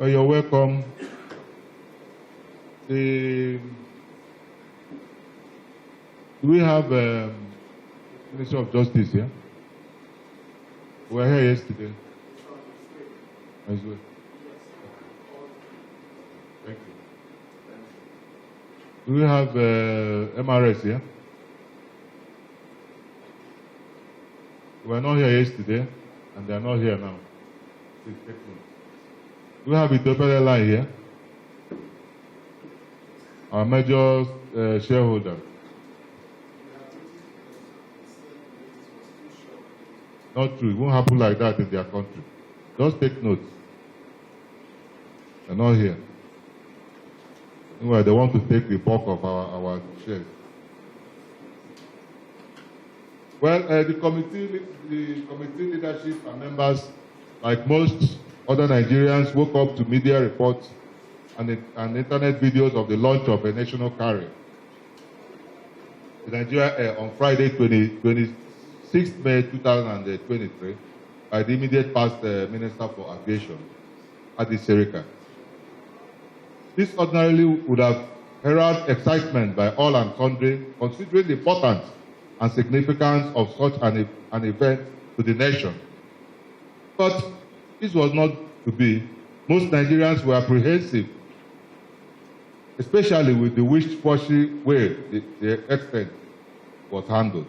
Well, you're welcome. Do we have Minister of Justice here? We were here yesterday. As well. Thank you. Do we have MRS here? We were not here yesterday, and they are not here now. Please take note. Do we have Airline here? Our major shareholder. Not true. It won't happen like that in their country. Just take note. They're not here. Anyway, they want to take the bulk of our shares. Well, the committee leadership and members, like most other Nigerians, woke up to media reports and internet videos of the launch of a national carrier, the Nigeria Air, on Friday, 26th May 2023, by the immediate past Minister for Aviation, Adi Serika. This ordinarily would have heralded excitement by all and sundry, considering the importance and significance of such an event to the nation. But this was not to be. Most Nigerians were apprehensive, especially with the wishy-washy way the extent was handled.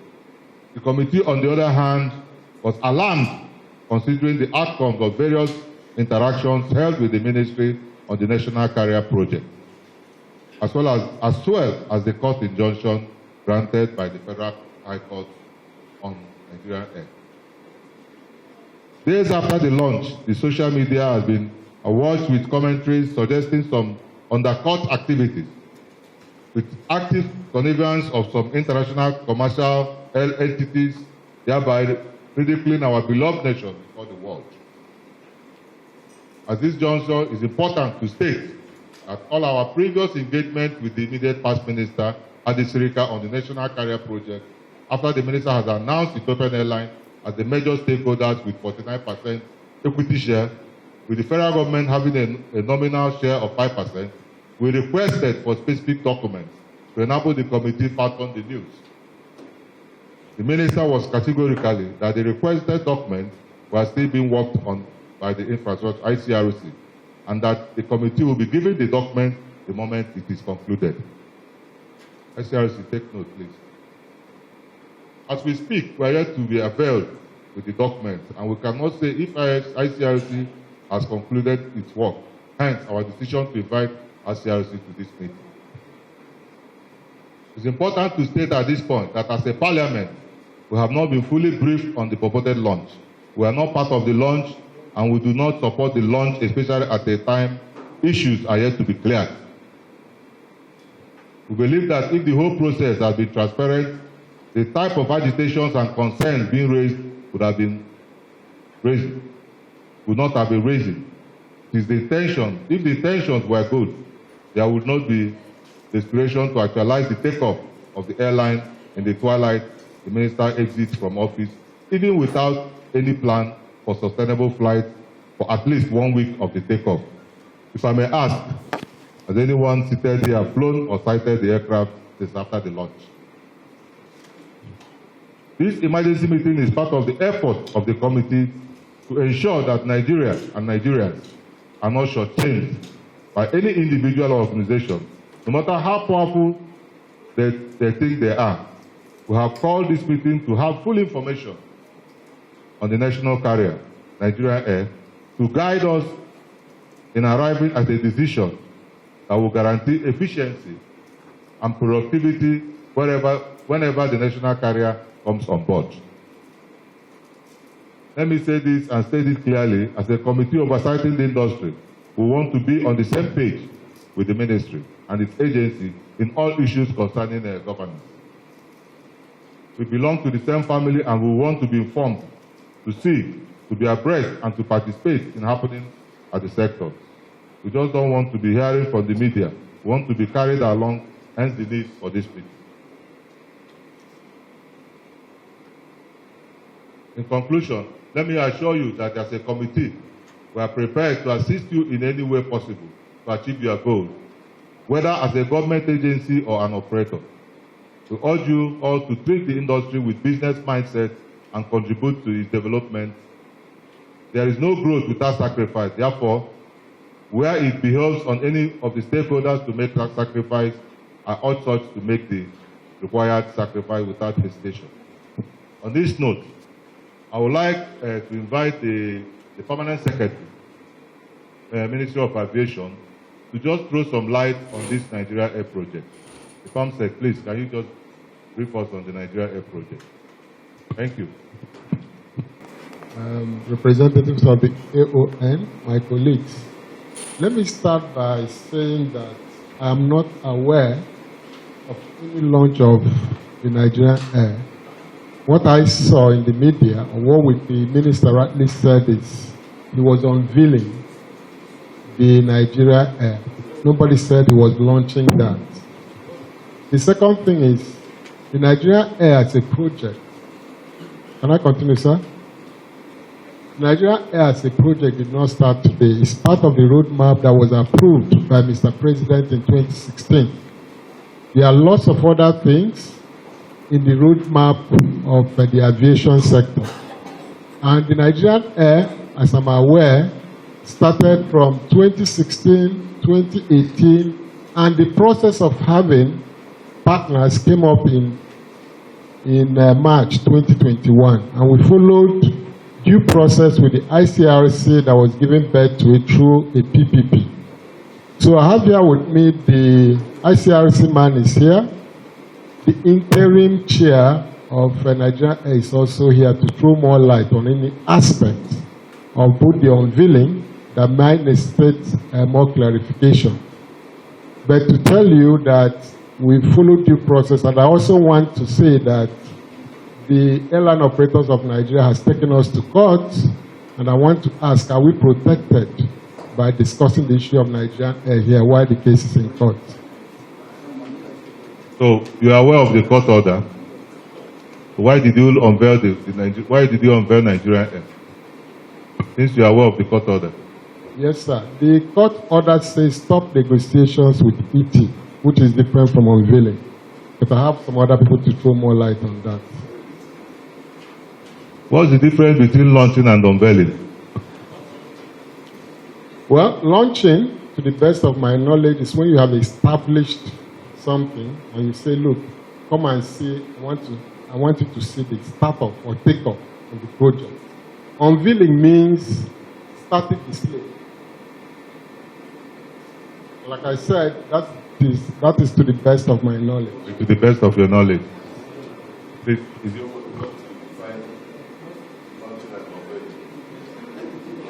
The committee, on the other hand, was alarmed considering the outcomes of various interactions held with the ministry on the national carrier project, as well as the court injunction granted by the Federal High Court on Nigerian Air. Days after the launch, the social media has been awash with commentaries suggesting some undercut activities, with active connivance of some international commercial entities, thereby ridiculing our beloved nation before the world. At this juncture, it is important to state that all our previous engagement with the immediate past minister, Adi Serika, on the national carrier project, after the minister has announced Ethiopian Airline as the major stakeholders with 49% equity share, with the federal government having a nominal share of 5%, we requested for specific documents to enable the committee to pass on the news. The minister was categorically that the requested documents were still being worked on by the infrastructure ICRC, and that the committee will be given the document the moment it is concluded. ICRC, take note, please. As we speak, we are yet to be availed with the documents, and we cannot say if ICRC has concluded its work. Hence, our decision to invite ICRC to this meeting. It's important to state at this point that as a parliament, we have not been fully briefed on the purported launch. We are not part of the launch, and we do not support the launch, especially at a time issues are yet to be cleared. We believe that if the whole process had been transparent, the type of agitations and concerns being raised would not have been raising. It is the intention. If the intentions were good, there would not be desperation to actualize the takeoff of the airline in the twilight the minister exits from office, even without any plan for sustainable flight for at least 1 week of the takeoff. If I may ask, has anyone seated here flown or sighted the aircraft since after the launch? This emergency meeting is part of the effort of the committee to ensure that Nigeria and Nigerians are not shortchanged by any individual or organization, no matter how powerful they think they are. We have called this meeting to have full information on the national carrier, Nigeria Air, to guide us in arriving at a decision that will guarantee efficiency and productivity whenever the national carrier comes on board. Let me say this and state it clearly. As a committee oversighting the industry, we want to be on the same page with the ministry and its agency in all issues concerning governance. We belong to the same family, and we want to be informed, to see, to be abreast, and to participate in happenings at the sector. We just don't want to be hearing from the media. We want to be carried along, hence the need for this meeting. In conclusion, let me assure you that as a committee, We are prepared to assist you in any way possible to achieve your goals, whether as a government agency or an operator. We urge you all to treat the industry with business mindset and contribute to its development. There is no growth without sacrifice. Therefore, where it behoves on any of the stakeholders to make that sacrifice, I urge such to make the required sacrifice without hesitation. On this note, I would like to invite the Permanent Secretary, Ministry of Aviation, to just throw some light on this Nigeria Air project. The PAMSEC, please, can you just brief us on the Nigeria Air project? Thank you. Representatives of the AON, my colleagues, let me start by saying that I am not aware of any launch of the Nigerian Air. What I saw in the media, or what the minister rightly said, is he was unveiling the Nigeria Air. Nobody said he was launching that. The second thing is, the Nigeria Air as a project. Can I continue, sir? Nigeria Air as a project did not start today. It's part of the roadmap that was approved by Mr. President in 2016. There are lots of other things in the roadmap of the aviation sector. And the Nigerian Air, as I'm aware, started from 2016, 2018, and the process of having partners came up in March 2021. And we followed due process with the ICRC that was giving birth to it through a PPP. So I have here with me the ICRC man is here. The interim chair of Nigeria Air is also here to throw more light on any aspect of both the unveiling that might necessitate more clarification. But to tell you that we followed due process, and I also want to say that the airline operators of Nigeria has taken us to court, and I want to ask, are we protected by discussing the issue of Nigerian Air here while the case is in court? So you are aware of the court order. Why did you unveil why did you unveil Nigerian Air? Since you are aware of the court order. Yes, sir. The court order says stop negotiations with ET, which is different from unveiling. But I have some other people to throw more light on that. What's the difference between launching and unveiling? Well, launching, to the best of my knowledge, is when you have established something and you say, look, come and see, I want you to see the startup or take-off of the project. Unveiling means static display. Like I said, that is to the best of my knowledge. To the best of your knowledge. Please, is your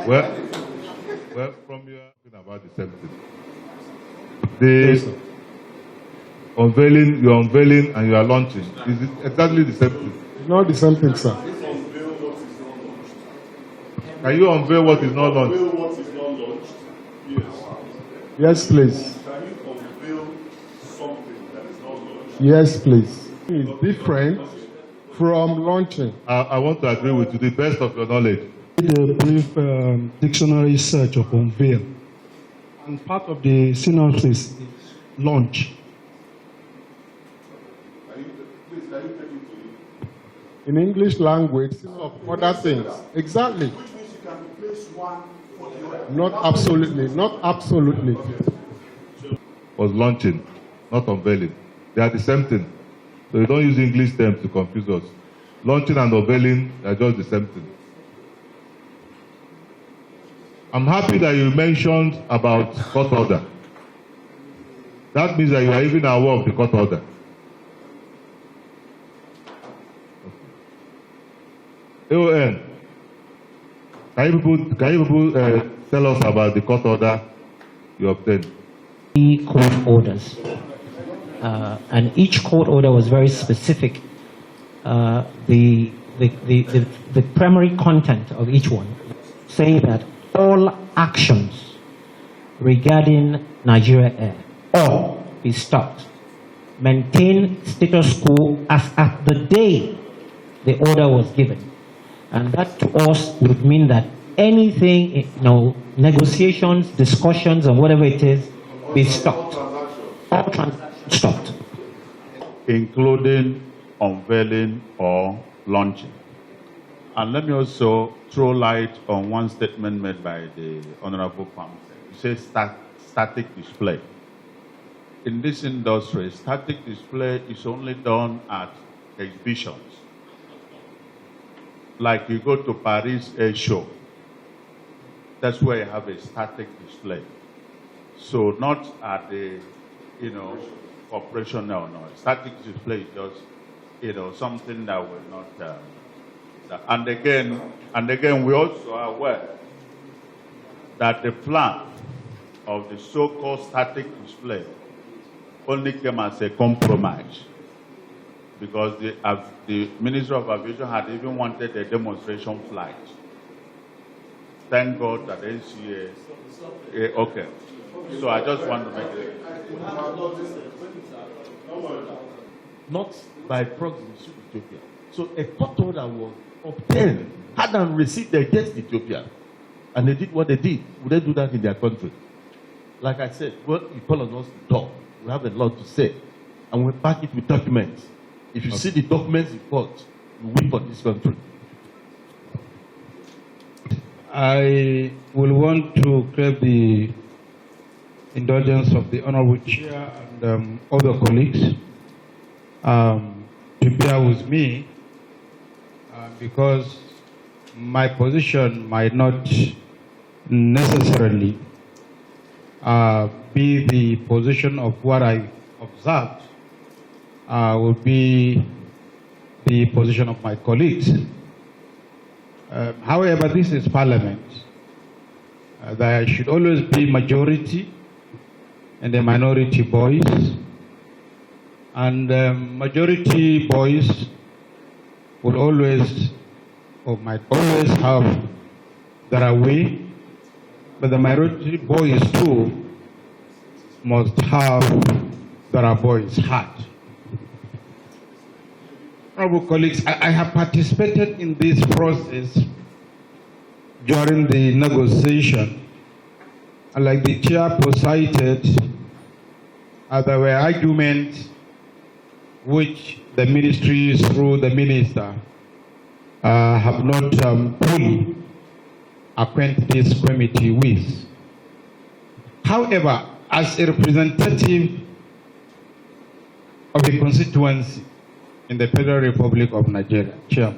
well, from your talking about the same thing. You're unveiling and you are launching. Is it exactly the same thing? It's not the same thing, sir. Can you unveil what is not launched? Unveil what is not launched? Yes. Yes, please. Can you unveil something that is not launched? Yes, please. It's different from launching. I want to agree with you, the best of your knowledge. The brief dictionary search of unveil. And part of the synopsis is launch. Can you take it to you? In English language, of other things. Exactly. Which means you can replace one for the other. Not absolutely. Not absolutely. Was launching, not unveiling. They are the same thing. So you don't use English terms to confuse us. Launching and unveiling are just the same thing. I'm happy that you mentioned about court order. That means that you are even aware of the court order. AON, can you people tell us about the court order you obtained? Court orders, and each court order was very specific. The primary content of each one say that all actions regarding Nigeria Air all be stopped. Maintain status quo as at the day the order was given. And that to us would mean that anything, negotiations, discussions, and whatever it is, be stopped. All transactions stopped. Including unveiling or launching. And let me also throw light on one statement made by the Honorable Pam. You say static display. In this industry, static display is only done at exhibitions. Like you go to Paris Air Show, that's where you have a static display. So not at the, operational, no. Static display is just, something that will not. And again, we also are aware that the plan of the so-called static display only came as a compromise, because the Ministry of Aviation had even wanted a demonstration flight. Thank God that NCA. Okay. So I just want to make it. Not by proxy to Ethiopia. So a court order was obtained, hadn't received against Ethiopia, and they did what they did. Would they do that in their country? Like I said, well, you call on us to talk. We have a lot to say, and we back it with documents. If you see the documents in court, you win for this country. I will want to crave the indulgence of the Honorable Chair and other colleagues to bear with me because my position might not necessarily be the position of what I observed will be the position of my colleagues. However, this is Parliament. There should always be majority and a minority voice. And majority voice will always, or might always have their way, but the minority voice too must have their voice heard. Honorable colleagues, I have participated in this process during the negotiation. And like the chair cited, there were arguments which the ministries through the minister have not fully acquainted this committee with. However, as a representative of a constituency in the Federal Republic of Nigeria, Chair,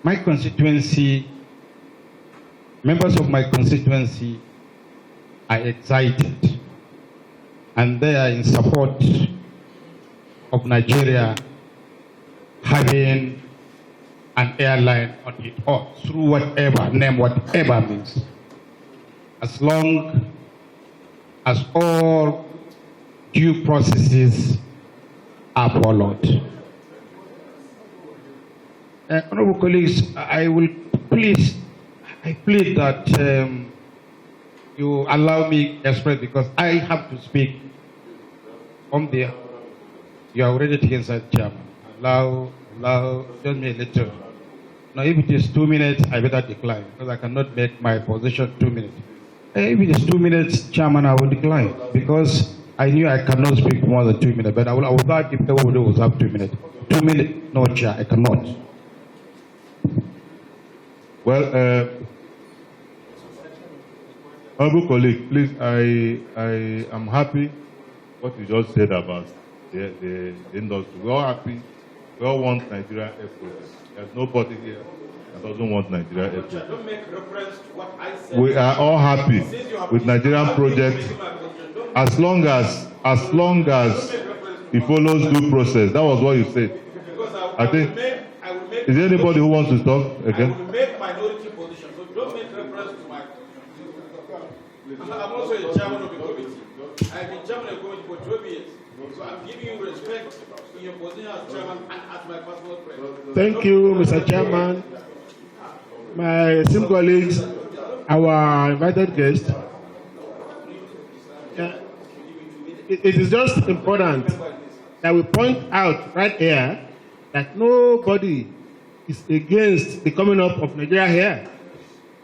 my constituency, members of my constituency are excited and they are in support of Nigeria having an airline on its own through whatever name, whatever means, as long as all due processes are followed. Honorable colleagues, I plead that you allow me to express, because I have to speak on the. You are already taken, sir, Chairman. Allow, just me a little. Now, if it is 2 minutes, I better decline, because I cannot make my position 2 minutes. If it is 2 minutes, Chairman, I will decline, because I knew I cannot speak more than 2 minutes, but I will not if everybody will have 2 minutes. 2 minutes, no, Chair, I cannot. Well, honorable colleague, please, I am happy what you just said about the industry. We're all happy. We all want Nigeria airport. There's nobody here that doesn't want Nigeria airport. Don't make reference to what I said. We are all happy with Nigerian project as long as it follows due process. That was what you said. I think. Is there anybody who wants to talk again? I will make minority position, so don't make reference to my. I'm also a chairman of the committee. I've been chairman of the committee for 12 years. So I'm giving you respect in your position as chairman and as my personal friend. Thank you, Mr. Chairman. My esteemed colleagues, our invited guests. It is just important that we point out right here that nobody is against the coming up of Nigeria here.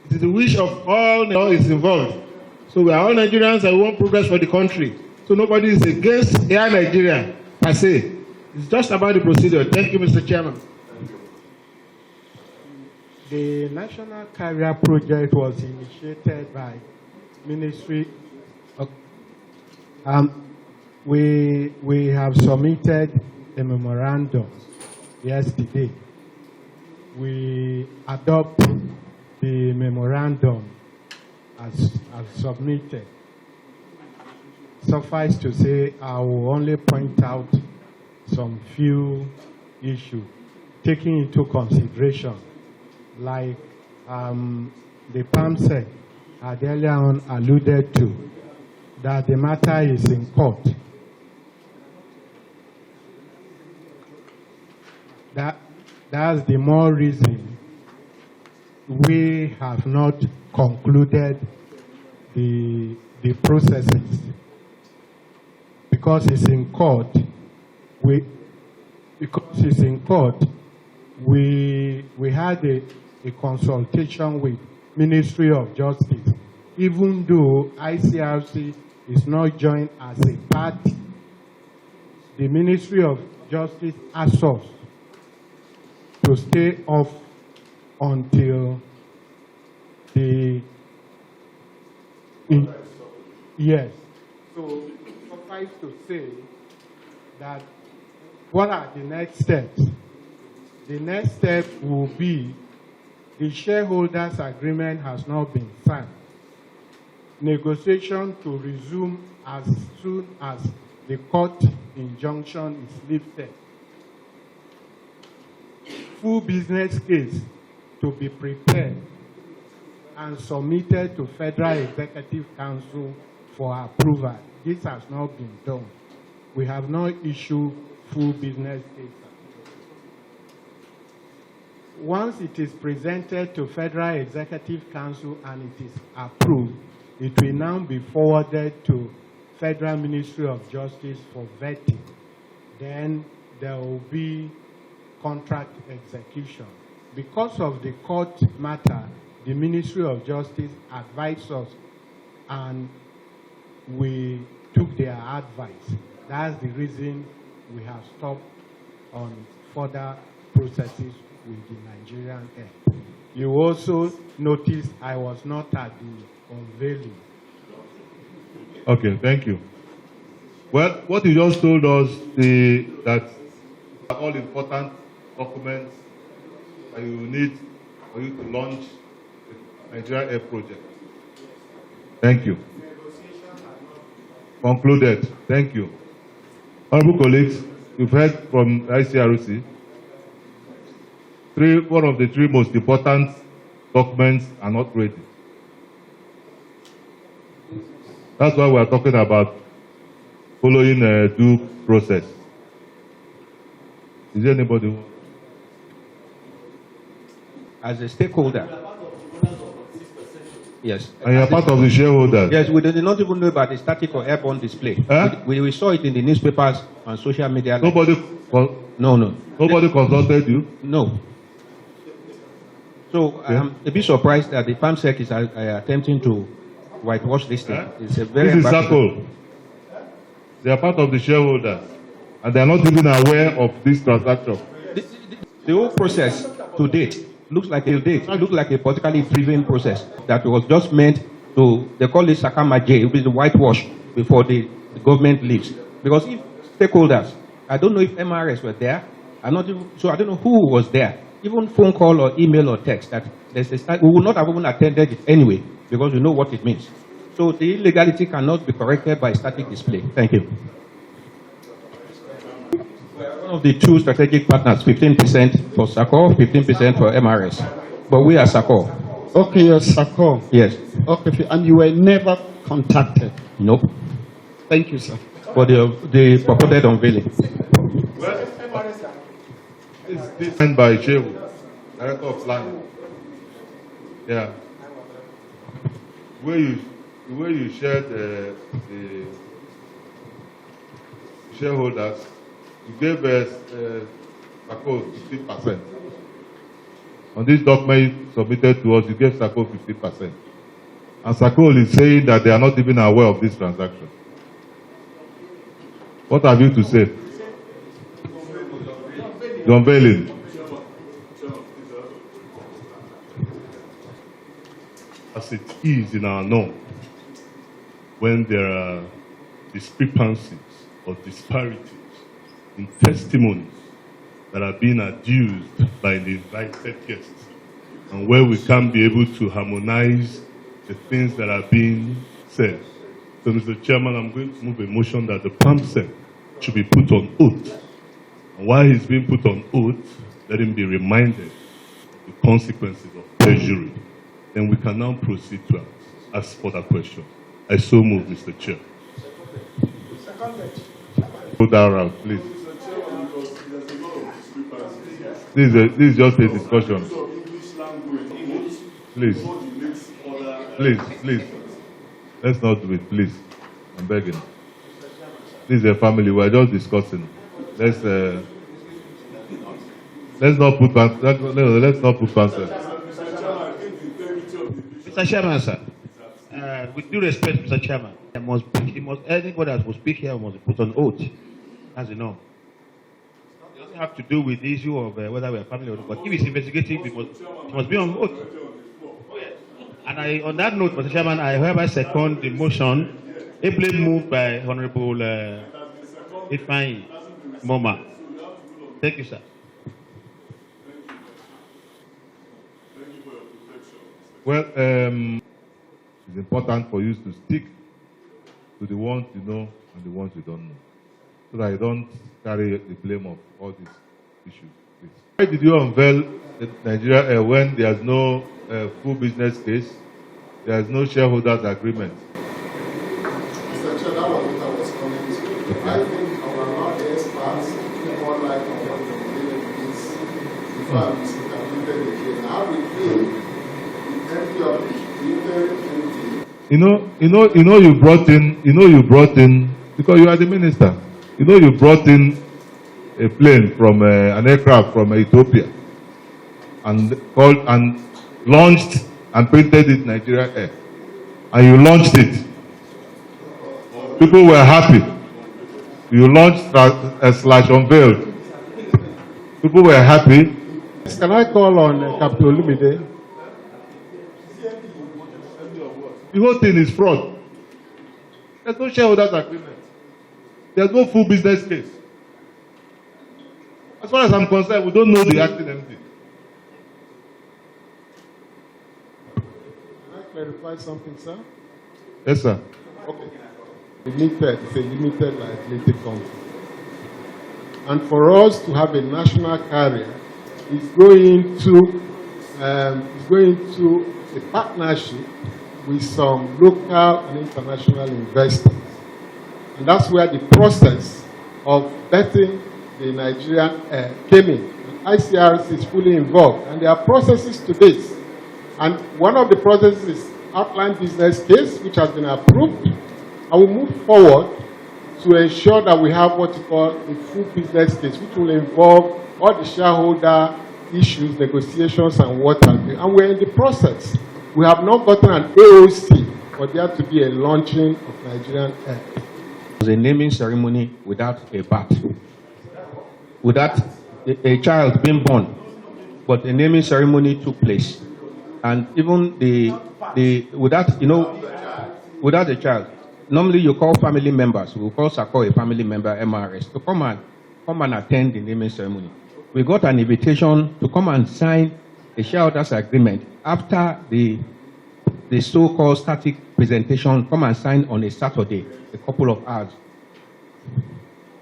It is the wish of all is involved. So we are all Nigerians and we want progress for the country. So nobody is against Air Nigeria per se. It's just about the procedure. Thank you, Mr. Chairman. The National Carrier Project was initiated by Ministry of... we have submitted a memorandum yesterday. We adopt the memorandum as submitted. Suffice to say, I will only point out some few issues taking into consideration, like the PAMSEC had earlier on alluded to, that the matter is in court. That's the more reason we have not concluded the processes. Because it's in court, we had a consultation with Ministry of Justice, even though ICRC is not joined as a party. The Ministry of Justice asked us to stay off until yes. So suffice to say that what are the next steps? The next step will be the shareholders' agreement has not been signed. Negotiation to resume as soon as the court injunction is lifted. Full business case to be prepared and submitted to Federal Executive Council for approval. This has not been done. We have not issued full business case. Once it is presented to Federal Executive Council and it is approved, it will now be forwarded to Federal Ministry of Justice for vetting. Then there will be contract execution. Because of the court matter, the Ministry of Justice advised us and we took their advice. That's the reason we have stopped on further processes with the Nigerian Air. You also noticed I was not at the unveiling. Okay, thank you. Well, what you just told us, that all important documents that you need for you to launch the Nigerian Air project. Thank you. Concluded. Thank you. Honorable colleagues, you've heard from ICRC. One of the three most important documents are not ready. That's why we are talking about following a due process. Is there anybody who... As a stakeholder. Yes. And you are part of the shareholders. Yes, we did not even know about the static or airborne display. Huh? We saw it in the newspapers and social media. Nobody Nobody consulted you? No. So I'm a bit surprised that the PAMSEC is attempting to whitewash this thing. It's a very... This is circle. They are part of the shareholders. And they are not even aware of this transaction. The whole process to date looks like a politically driven process that was just meant to, they call it Sakama J, which is the whitewash before the government leaves. Because if stakeholders, I don't know if MRS were there, I don't know who was there. Even phone call or email or text that there's a we would not have even attended it anyway because we know what it means. So the illegality cannot be corrected by static display. Thank you. One of the two strategic partners, 15% for SACO, 15% for MRS. But we are SACO. Okay, you're SACO. Yes. Okay, and you were never contacted? Nope. Thank you, sir. For the purported unveiling. It's signed by Shehu, Director of Planning. Yeah. The way you shared the shareholders, you gave us 50%. On this document submitted to us, you gave SACO 50%. And SACO is saying that they are not even aware of this transaction. What have you to say? The unveiling. As it is in our norm, when there are discrepancies or disparities in testimonies that are being adduced by the invited guests, and where we can't be able to harmonize the things that are being said. So, Mr. Chairman, I'm going to move a motion that the PAMSEC should be put on oath. And while he's being put on oath, let him be reminded of the consequences of perjury. Then we can now proceed to ask further questions. I so move, Mr. Chair. Go that route, please. This is just a discussion. Please. Please. Let's not do it, please. I'm begging. This is a family. We're just discussing. Let's not put answers. Mr. Chairman, sir. With due respect, Mr. Chairman, anybody that will speak here must be put on oath, as you know. It doesn't have to do with the issue of whether we're family or not, but if it's investigative, it must be on oath. And on that note, Mr. Chairman, I hereby second the motion, ably moved by Honorable Ifeanyi Moma. Thank you, sir. Well, it's important for you to stick to the ones you know and the ones you don't know, so that you don't carry the blame of all these issues. Please. Why did you unveil Nigeria when there's no full business case, there's no shareholders agreement? Mr. Chair, that was what I was commenting. Okay. I think our experts more like what the is before I completed the case. Now we feel the empty of the you brought in because you are the minister. You brought in a plane from an aircraft from Ethiopia and launched and painted it Nigeria Air, and you launched it. People were happy. You launched slash unveiled. People were happy. Can I call on Captain Olumide? The whole thing is fraud. There's no shareholders agreement. There's no full business case. As far as I'm concerned, we don't know the acting MD. Can I clarify something, sir? Yes, sir. Okay. Limited, it's a limited liability company. And for us to have a national carrier, it's going to a partnership with some local and international investors. And that's where the process of betting the Nigerian came in. And ICRC is fully involved. And there are processes to this. And one of the processes is outline business case, which has been approved. And we move forward to ensure that we have what you call a full business case, which will involve all the shareholder issues, negotiations, and what have you. And we're in the process. We have not gotten an AOC for there to be a launching of Nigerian Air. It was a naming ceremony without a bat, without a child being born, but a naming ceremony took place, and even without a child. Normally, you call family members. We call SACO a family member, MRS, to come and attend the naming ceremony. We got an invitation to come and sign a shareholders agreement after the so-called static presentation. Come and sign on a Saturday, a couple of hours.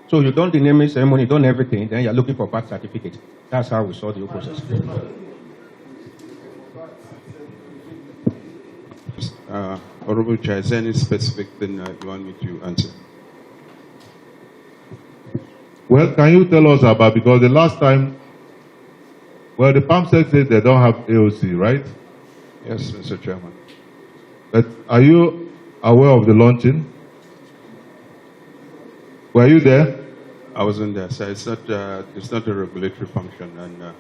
So you done the naming ceremony, done everything, then you're looking for birth certificate. That's how we saw the whole process. Honorable Chair, is there any specific thing you want me to answer? Well, can you tell us about, because the last time, well, the PAMSEC says they don't have AOC, right? Yes, Mr. Chairman. But are you aware of the launching? Were you there? I wasn't there, sir. It's not a regulatory function, and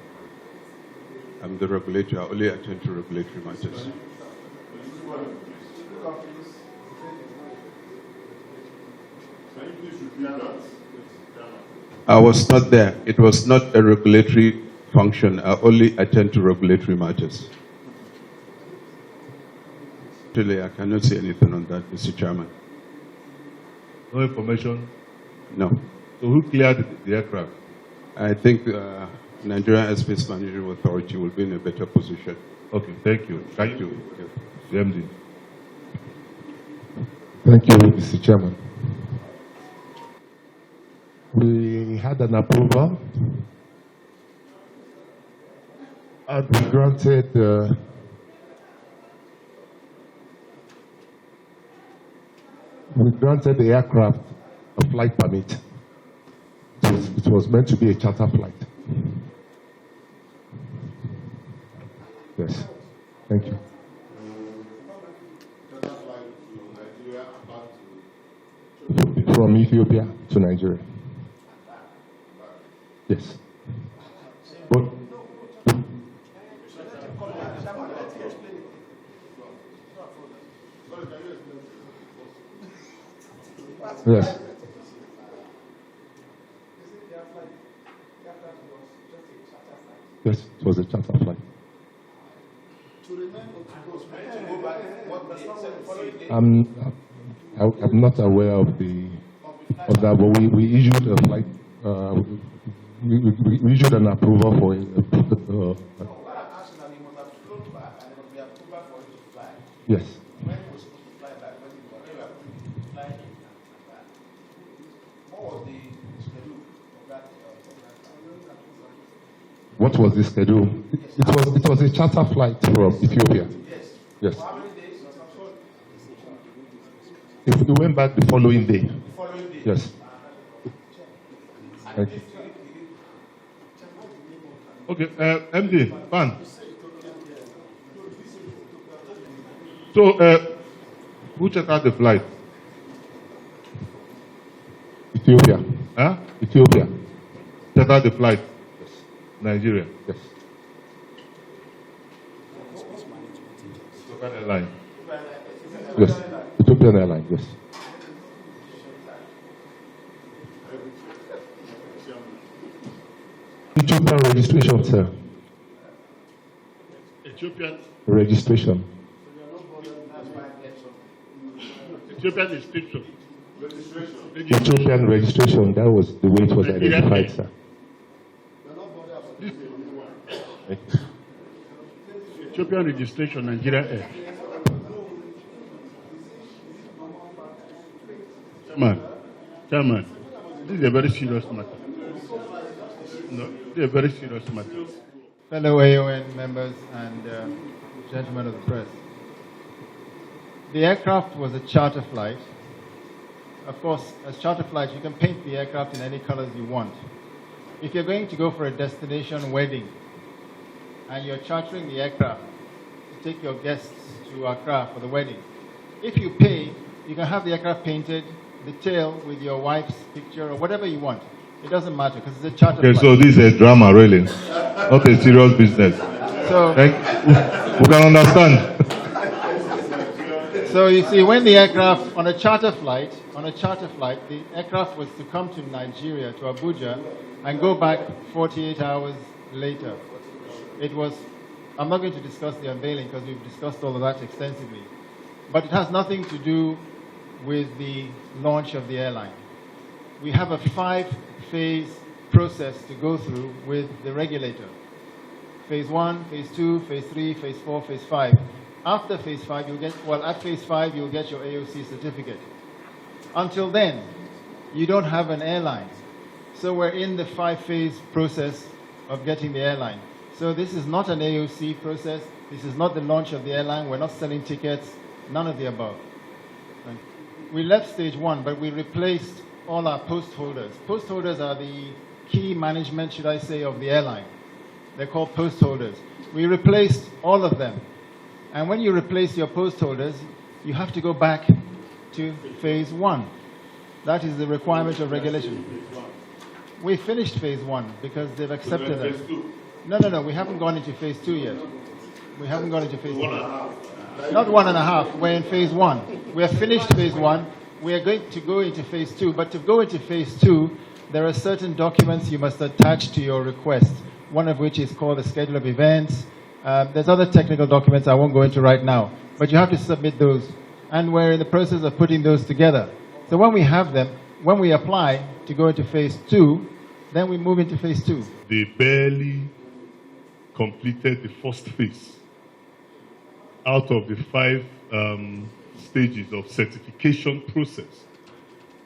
I'm the regulator. I only attend to regulatory matters. I was not there. It was not a regulatory function. I only attend to regulatory matters. Actually, I cannot say anything on that, Mr. Chairman. No information? No. So who cleared the aircraft? I think Nigerian Airspace Management Authority will be in a better position. Okay, thank you. Thank you. The MD. Thank you, Mr. Chairman. We had an approval and we granted the aircraft a flight permit. It was meant to be a charter flight. Yes. Thank you. From Ethiopia to Nigeria. Yes. But yes. Yes, it was a charter flight. I'm not aware of that, but we issued a flight. We issued an approval for it. Yes. What was the schedule? It was a charter flight from Ethiopia. Yes. If we went back the following day. Yes. Thank you. Okay, MD, Ban. So, who checked out the flight? Ethiopia. Huh? Ethiopia. Checked out the flight? Yes. Nigeria? Yes. Ethiopian Airline? Yes. Ethiopian Airline, yes. Ethiopian registration, sir. Ethiopian Registration. Ethiopian inscription. Ethiopian registration, that was the way it was identified, sir. Ethiopian registration, Nigeria Air. Chairman, this is a very serious matter. No, this is a very serious matter. Fellow AON members and gentlemen of the press. The aircraft was a charter flight. Of course, as charter flights, you can paint the aircraft in any colors you want. If you're going to go for a destination wedding and you're chartering the aircraft to take your guests to Accra for the wedding, if you pay, you can have the aircraft painted, the tail with your wife's picture or whatever you want. It doesn't matter because it's a charter flight. So this is a drama, really, not a serious business. So we can understand. So you see, when the aircraft on a charter flight, the aircraft was to come to Nigeria, to Abuja, and go back 48 hours later. It was. I'm not going to discuss the unveiling because we've discussed all of that extensively, but it has nothing to do with the launch of the airline. We have a 5-phase process to go through with the regulator. Phase 1, Phase 2, Phase 3, Phase 4, Phase 5. After Phase 5, at Phase 5, you'll get your AOC certificate. Until then, you don't have an airline. So we're in the 5-phase process of getting the airline. So this is not an AOC process. This is not the launch of the airline. We're not selling tickets. None of the above. Right. We left stage 1, but we replaced all our post holders. Post holders are the key management, should I say, of the airline. They're called post holders. We replaced all of them. And when you replace your post holders, you have to go back to Phase 1. That is the requirement of regulation. We finished Phase 1 because they've accepted it. No. We haven't gone into phase 2 yet. We haven't gone into phase 2. Not 1.5. We're in phase 1. We have finished phase 1. We are going to go into phase 2. But to go into phase 2, there are certain documents you must attach to your request, one of which is called the schedule of events. There's other technical documents I won't go into right now, but you have to submit those. And we're in the process of putting those together. So when we have them, when we apply to go into phase 2, then we move into phase 2. They barely completed the first phase out of the 5 stages of certification process.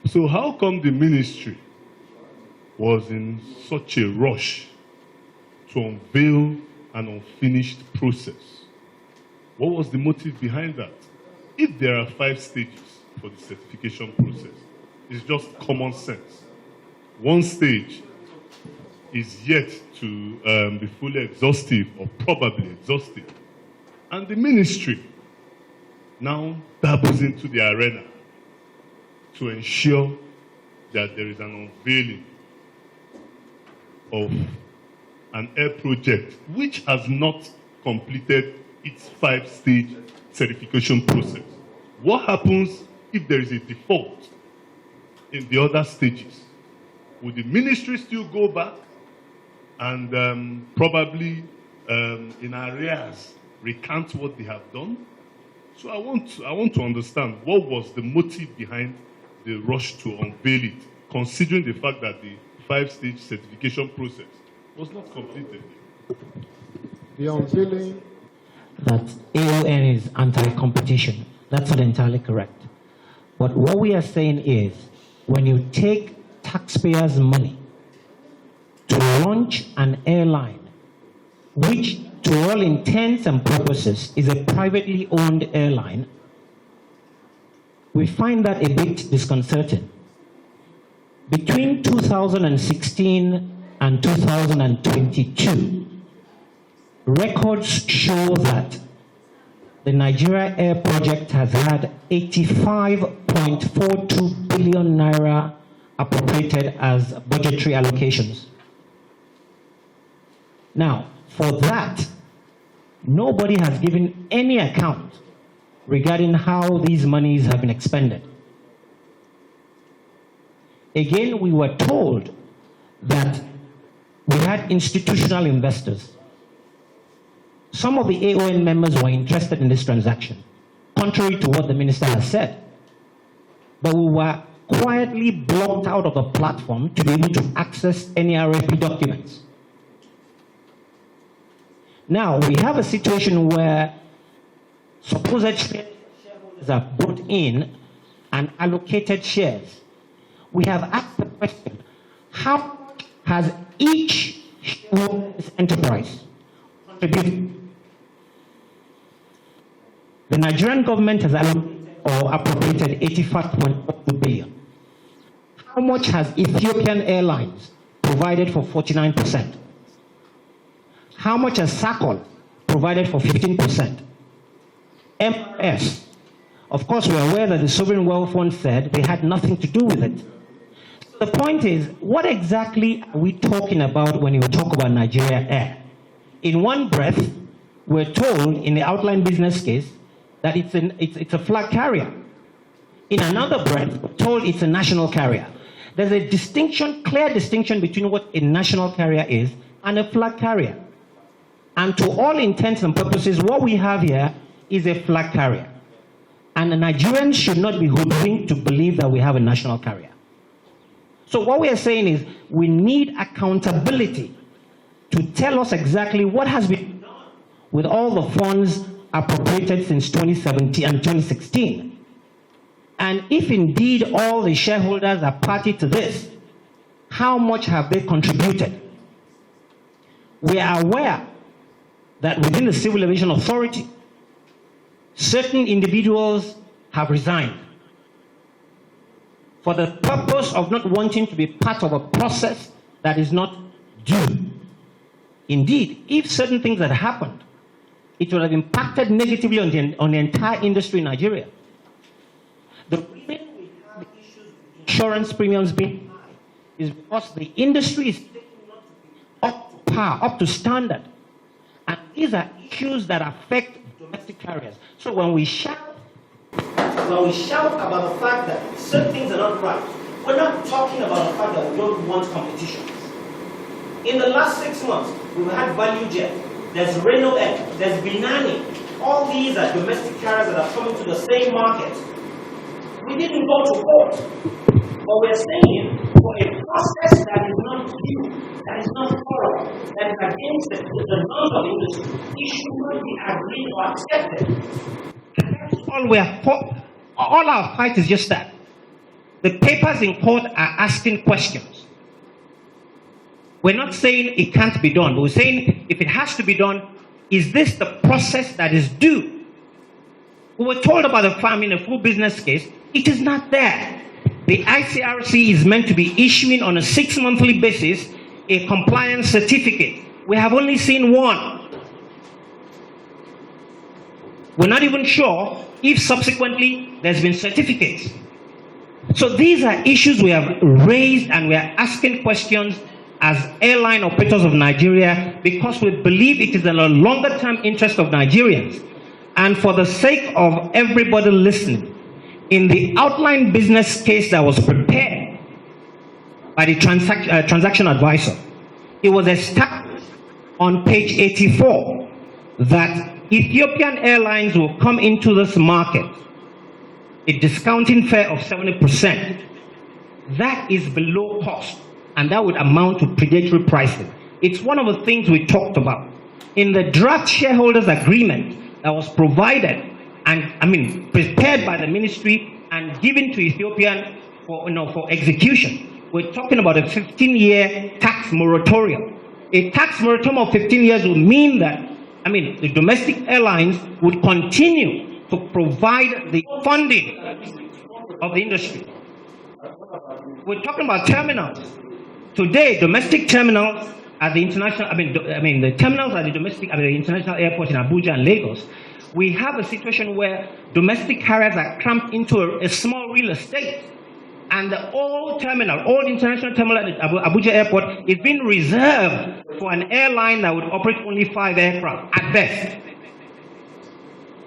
So how come the ministry was in such a rush to unveil an unfinished process? What was the motive behind that? If there are 5 stages for the certification process, it's just common sense. One stage is yet to be fully exhaustive or probably exhaustive. And the ministry now dabbles into the arena to ensure that there is an unveiling of an air project which has not completed its 5-stage certification process. What happens if there is a default in the other stages? Would the ministry still go back and probably in arrears recant what they have done? So I want to understand what was the motive behind the rush to unveil it, considering the fact that the 5-stage certification process was not completed. The unveiling that AON is anti-competition. That's not entirely correct. But what we are saying is, when you take taxpayers' money to launch an airline, which to all intents and purposes is a privately owned airline, we find that a bit disconcerting. Between 2016 and 2022, records show that the Nigeria Air project has had 85.42 billion naira appropriated as budgetary allocations. Now, for that, nobody has given any account regarding how these monies have been expended. Again, we were told that we had institutional investors. Some of the AON members were interested in this transaction, contrary to what the minister has said. But we were quietly blocked out of the platform to be able to access any RFP documents. Now, we have a situation where supposed shareholders are brought in and allocated shares. We have asked the question, how much has each shareholder's enterprise contributed? The Nigerian government has allocated or appropriated 85.42 billion. How much has Ethiopian Airlines provided for 49%? How much has SACOL provided for 15%? MRS, of course, we're aware that the Sovereign Wealth Fund said they had nothing to do with it. So the point is, what exactly are we talking about when you talk about Nigeria Air? In one breath, we're told in the outline business case that it's a flag carrier. In another breath, we're told it's a national carrier. There's a distinction, clear distinction between what a national carrier is and a flag carrier. And to all intents and purposes, what we have here is a flag carrier. And the Nigerians should not be hoodwinked to believe that we have a national carrier. So what we are saying is we need accountability to tell us exactly what has been done with all the funds appropriated since 2017 and 2016. And if indeed all the shareholders are party to this, how much have they contributed? We are aware that within the Civil Aviation Authority, certain individuals have resigned for the purpose of not wanting to be part of a process that is not due. Indeed, if certain things had happened, it would have impacted negatively on the entire industry in Nigeria. The reason we have issues with insurance premiums being high is because the industry is taking not up to par, up to standard. And these are issues that affect domestic carriers. So when we shout about the fact that certain things are not right, we're not talking about the fact that we don't want competition. In the last 6 months, we've had ValueJet, there's Renault X, there's Binani. All these are domestic carriers that are coming to the same market. We didn't go to court, but we're saying for a process that is not due, that is not thorough, that is against the norms of the industry, it should not be agreed or accepted. And that's all we're for. All our fight is just that. The papers in court are asking questions. We're not saying it can't be done, but we're saying if it has to be done, is this the process that is due? We were told about the farm in a full business case. It is not there. The ICRC is meant to be issuing on a 6-monthly basis a compliance certificate. We have only seen one. We're not even sure if subsequently there's been certificates. So these are issues we have raised, and we are asking questions as airline operators of Nigeria because we believe it is in the longer term interest of Nigerians. And for the sake of everybody listening, in the outline business case that was prepared by the transaction advisor, it was established on page 84 that Ethiopian Airlines will come into this market a discounting fare of 70%. That is below cost, and that would amount to predatory pricing. It's one of the things we talked about. In the draft shareholders agreement that was provided and prepared by the ministry and given to Ethiopian for execution, we're talking about a 15-year tax moratorium. A tax moratorium of 15 years would mean that the domestic airlines would continue to provide the funding of the industry. We're talking about terminals. Today, domestic terminals at the international, the terminals at the domestic, the international airport in Abuja and Lagos, we have a situation where domestic carriers are cramped into a small real estate. And the old international terminal at Abuja airport is being reserved for an airline that would operate only 5 aircraft at best.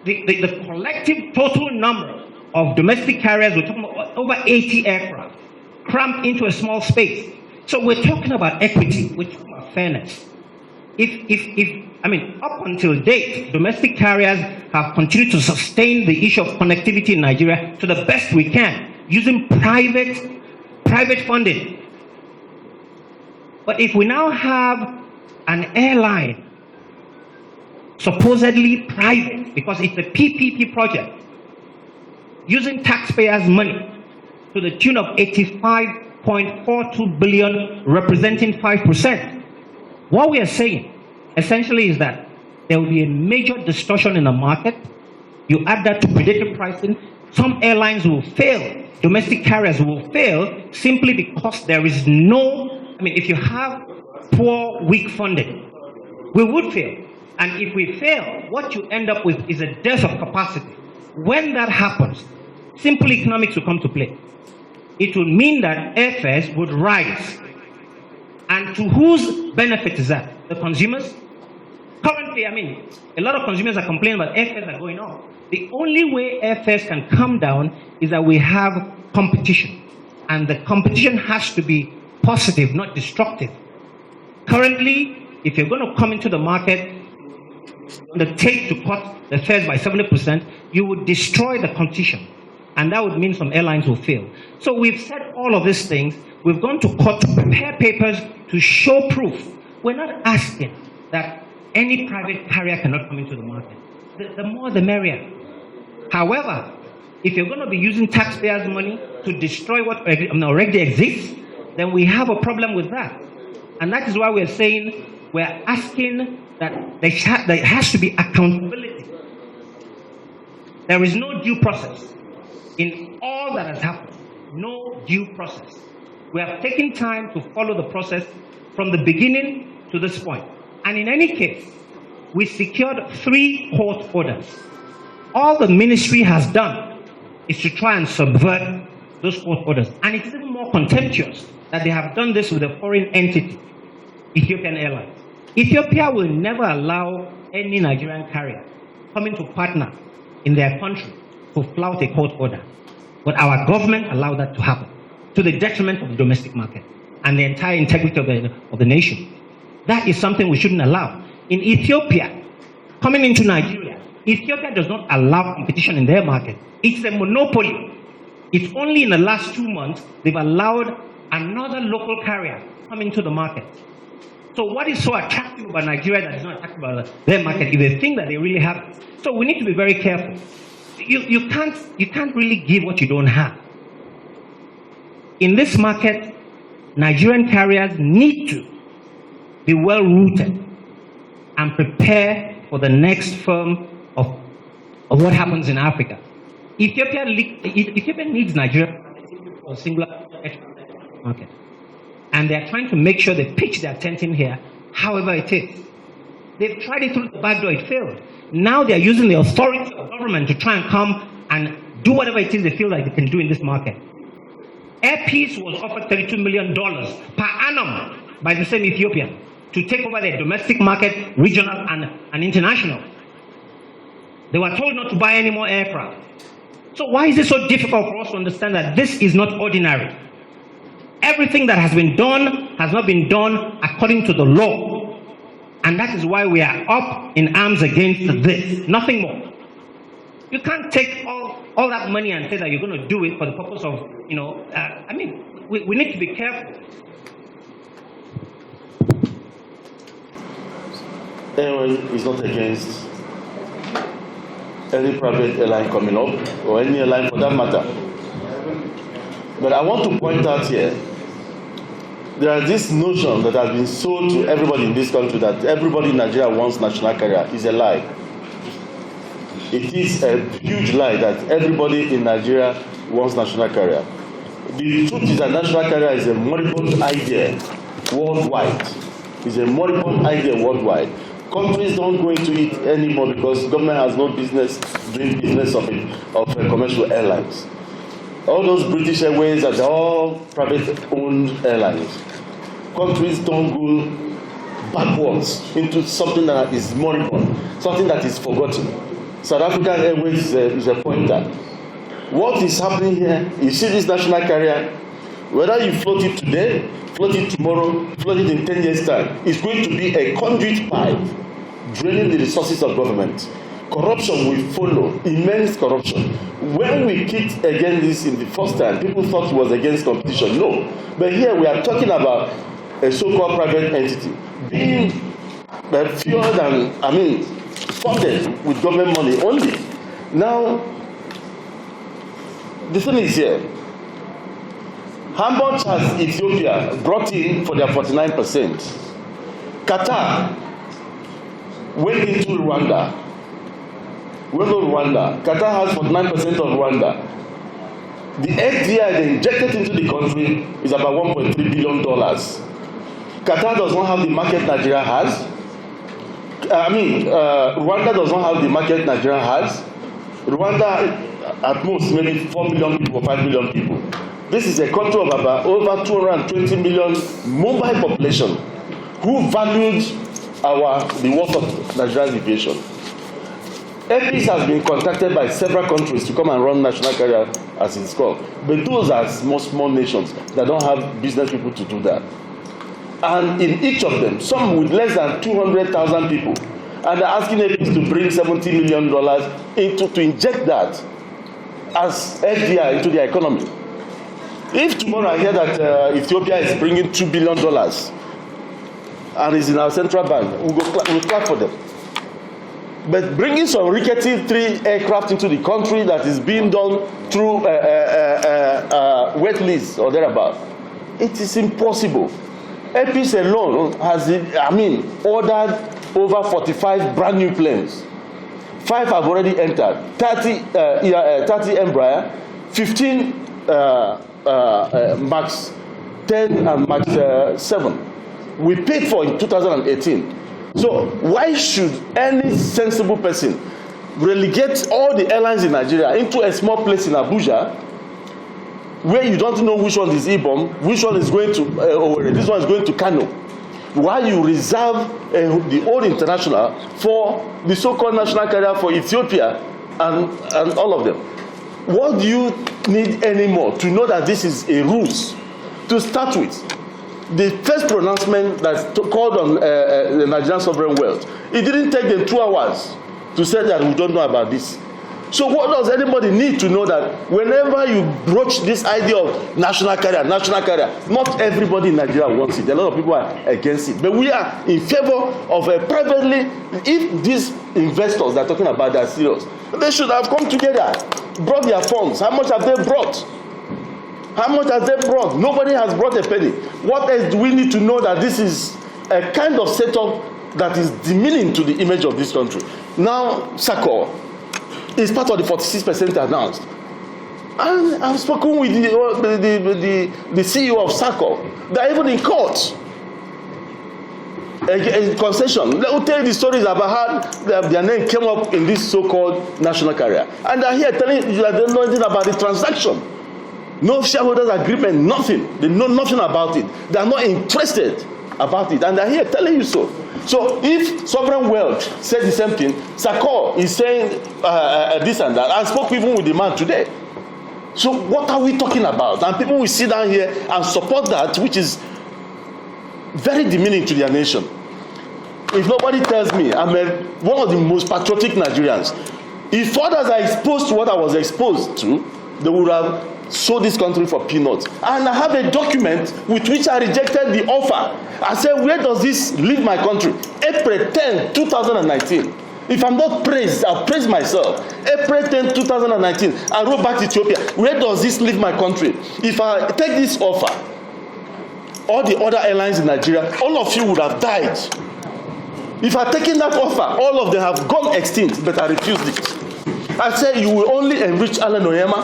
The collective total number of domestic carriers, we're talking about over 80 aircraft, cramped into a small space. So we're talking about equity, we're talking about fairness. Up until date, domestic carriers have continued to sustain the issue of connectivity in Nigeria to the best we can, using private funding. But if we now have an airline supposedly private, because it's a PPP project, using taxpayers' money to the tune of 85.42 billion, representing 5%. What we are saying essentially is that there will be a major distortion in the market. You add that to predatory pricing, some airlines will fail, domestic carriers will fail simply because there is no, if you have poor, weak funding, we would fail. And if we fail, what you end up with is a dearth of capacity. When that happens, simple economics will come to play. It will mean that airfares would rise. And to whose benefit is that? The consumers? Currently, a lot of consumers are complaining about airfares are going up. The only way airfares can come down is that we have competition. And the competition has to be positive, not destructive. Currently, if you're going to come into the market, undertake to cut the fares by 70%, you would destroy the competition. And that would mean some airlines will fail. So we've said all of these things. We've gone to court to prepare papers to show proof. We're not asking that any private carrier cannot come into the market. The more the merrier. However, if you're going to be using taxpayers' money to destroy what already exists, then we have a problem with that. And that is why we're saying, we're asking that there has to be accountability. There is no due process. In all that has happened, no due process. We have taken time to follow the process from the beginning to this point. And in any case, we secured 3 court orders. All the ministry has done is to try and subvert those court orders. And it is even more contemptuous that they have done this with a foreign entity, Ethiopian Airlines. Ethiopia will never allow any Nigerian carrier coming to partner in their country to flout a court order. But our government allowed that to happen to the detriment of the domestic market and the entire integrity of the nation. That is something we shouldn't allow. In Ethiopia, coming into Nigeria, Ethiopia does not allow competition in their market. It's a monopoly. It's only in the last 2 months they've allowed another local carrier come into the market. So what is so attractive about Nigeria that is not attractive about their market is the thing that they really have. So we need to be very careful. You can't really give what you don't have. In this market, Nigerian carriers need to be well rooted and prepare for the next firm of what happens in Africa. Ethiopia needs Nigeria for a singular market. And they're trying to make sure they pitch their tent in here, however it is. They've tried it through the back door, it failed. Now they're using the authority of government to try and come and do whatever it is they feel like they can do in this market. Air Peace was offered $32 million per annum by the same Ethiopian to take over their domestic market, regional and international. They were told not to buy any more aircraft. So why is it so difficult for us to understand that this is not ordinary? Everything that has been done has not been done according to the law. And that is why we are up in arms against this. Nothing more. You can't take all that money and say that you're going to do it for the purpose of, we need to be careful. Anyone is not against any private airline coming up, or any airline for that matter. But I want to point out here, there is this notion that has been sold to everybody in this country that everybody in Nigeria wants national carrier. Is a lie. It is a huge lie that everybody in Nigeria wants national carrier. The truth is that national carrier is a moribund idea worldwide. It's a moribund idea worldwide. Countries don't go into it anymore because government has no business doing business of commercial airlines. All those British Airways are all private-owned airlines. Countries don't go backwards into something that is moribund, something that is forgotten. South African Airways is a pointer. What is happening here? You see this national carrier, whether you float it today, float it tomorrow, float it in 10 years' time, it's going to be a conduit pipe draining the resources of government. Corruption will follow, immense corruption. When we kicked against this in the first time, people thought it was against competition. No. But here we are talking about a so-called private entity being fueled and, funded with government money only. Now, the thing is here, how much has Ethiopia brought in for their 49%? Qatar went into Rwanda. Qatar has 49% of Rwanda. The FDI they injected into the country is about $1.3 billion. Qatar does not have the market Nigeria has. Rwanda does not have the market Nigeria has. Rwanda, at most, maybe 4 million people or 5 million people. This is a country of about over 220 million mobile population who valued the worth of Nigerian aviation. Air Peace has been contacted by several countries to come and run national carrier, as it's called. But those are small nations that don't have business people to do that. And in each of them, some with less than 200,000 people, and they're asking Air Peace to bring $70 million to inject that as FDI into their economy. If tomorrow I hear that Ethiopia is bringing $2 billion and is in our central bank, we'll clap for them. But bringing some rickety 3 aircraft into the country that is being done through wet lease or thereabout, it is impossible. Air Peace alone has, ordered over 45 brand new planes. 5 have already entered. 30 Embraer, 15 Max 10 and Max 7. We paid for in 2018. So why should any sensible person relegate all the airlines in Nigeria into a small place in Abuja where you don't know which one is Ibom, which one is going to Owerri, this one is going to Kano? Why you reserve the old international for the so-called national carrier for Ethiopia and all of them? What do you need anymore to know that this is a ruse? To start with, the first pronouncement that called on the Nigerian sovereign wealth, it didn't take them 2 hours to say that we don't know about this. So what does anybody need to know that whenever you broach this idea of national carrier, not everybody in Nigeria wants it. A lot of people are against it. But we are in favor of a privately, if these investors that are talking about that are serious, they should have come together, brought their funds. How much have they brought? How much have they brought? Nobody has brought a penny. What else do we need to know that this is a kind of setup that is demeaning to the image of this country? Now, SACO is part of the 46% announced. And I've spoken with the CEO of SACO. They're even in court. A concession. They will tell you the stories about how their name came up in this so-called national carrier. And they're here telling you that they don't know anything about the transaction. No shareholders agreement, nothing. They know nothing about it. They are not interested about it. And they're here telling you so. So if sovereign wealth said the same thing, SACO is saying this and that. I spoke even with the man today. So what are we talking about? And people will sit down here and support that, which is very demeaning to their nation. If nobody tells me I'm one of the most patriotic Nigerians, if others are exposed to what I was exposed to, they would have sold this country for peanuts. And I have a document with which I rejected the offer. I said, where does this leave my country? April 10, 2019. If I'm not praised, I'll praise myself. April 10, 2019, I wrote back to Ethiopia. Where does this leave my country? If I take this offer, all the other airlines in Nigeria, all of you would have died. If I taken that offer, all of them have gone extinct, but I refused it. I said, you will only enrich Alan Oyema,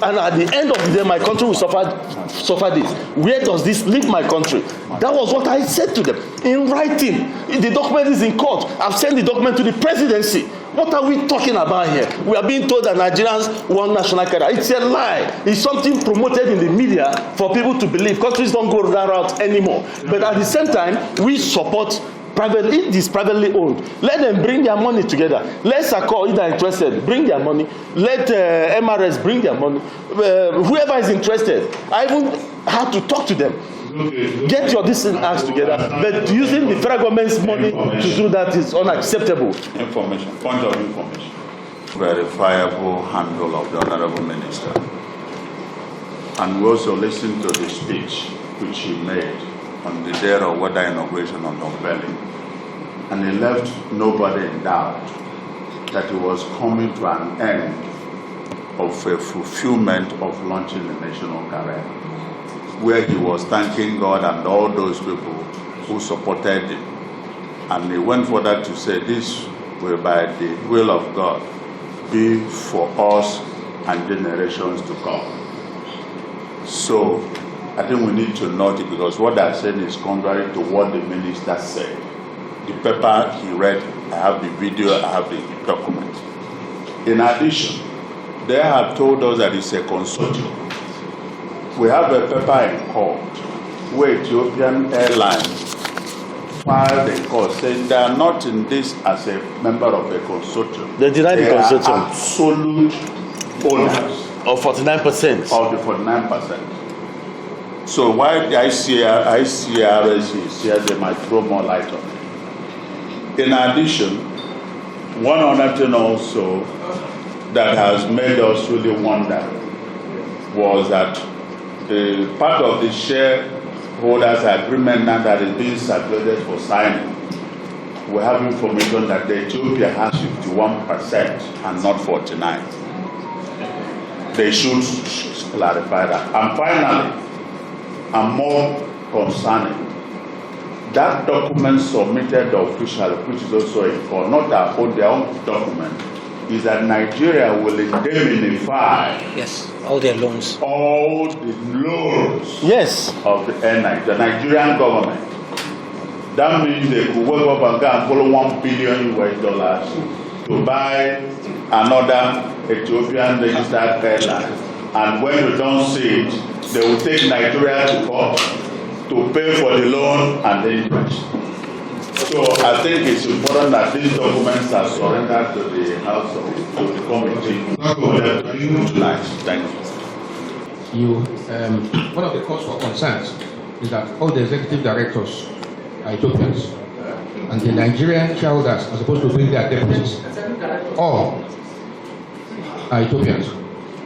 and at the end of the day, my country will suffer this. Where does this leave my country? That was what I said to them in writing. The document is in court. I've sent the document to the presidency. What are we talking about here? We are being told that Nigerians want national carrier. It's a lie. It's something promoted in the media for people to believe. Countries don't go that route anymore. But at the same time, we support privately. It is privately owned. Let them bring their money together. Let SACO, if they're interested, bring their money. Let MRS bring their money. Whoever is interested. I even had to talk to them. Get your acts together. But using the federal government's money to do that is unacceptable. Information, point of information. Verifiable handle of the Honorable Minister. And we also listened to the speech which he made on the day of weather inauguration on unveiling. And he left nobody in doubt that he was coming to an end of a fulfillment of launching the national carrier, where he was thanking God and all those people who supported him. And he went further to say, this will by the will of God be for us and generations to come. So I think we need to note it, because what they're saying is contrary to what the minister said. The paper he read, I have the video, I have the document. In addition, they have told us that it's a consortium. We have a paper in court where Ethiopian Airline filed a court saying they are not in this as a member of a consortium. They denied the consortium. Are absolute owners of 49%. Of the 49%. So why the ICRS is here, they might throw more light on it. In addition, one other thing also that has made us really wonder was that the part of the shareholders agreement now that is being circulated for signing, we have information that the Ethiopia has 51% and not 49%. They should clarify that. And finally, and more concerning, that document submitted officially, which is also a court, not their own document, is that Nigeria will indemnify all their loans. All the loans of the airline, the Nigerian government. That means they could wake up and go and borrow $1 billion to buy another Ethiopian registered airline. And when you don't see it, they will take Nigeria to court to pay for the loan and the interest. So I think it's important that these documents are surrendered to the House of to the committee tonight. Thank you. One of the cause for concerns is that all the executive directors are Ethiopians, and the Nigerian shareholders are supposed to bring their deputies. All are Ethiopians,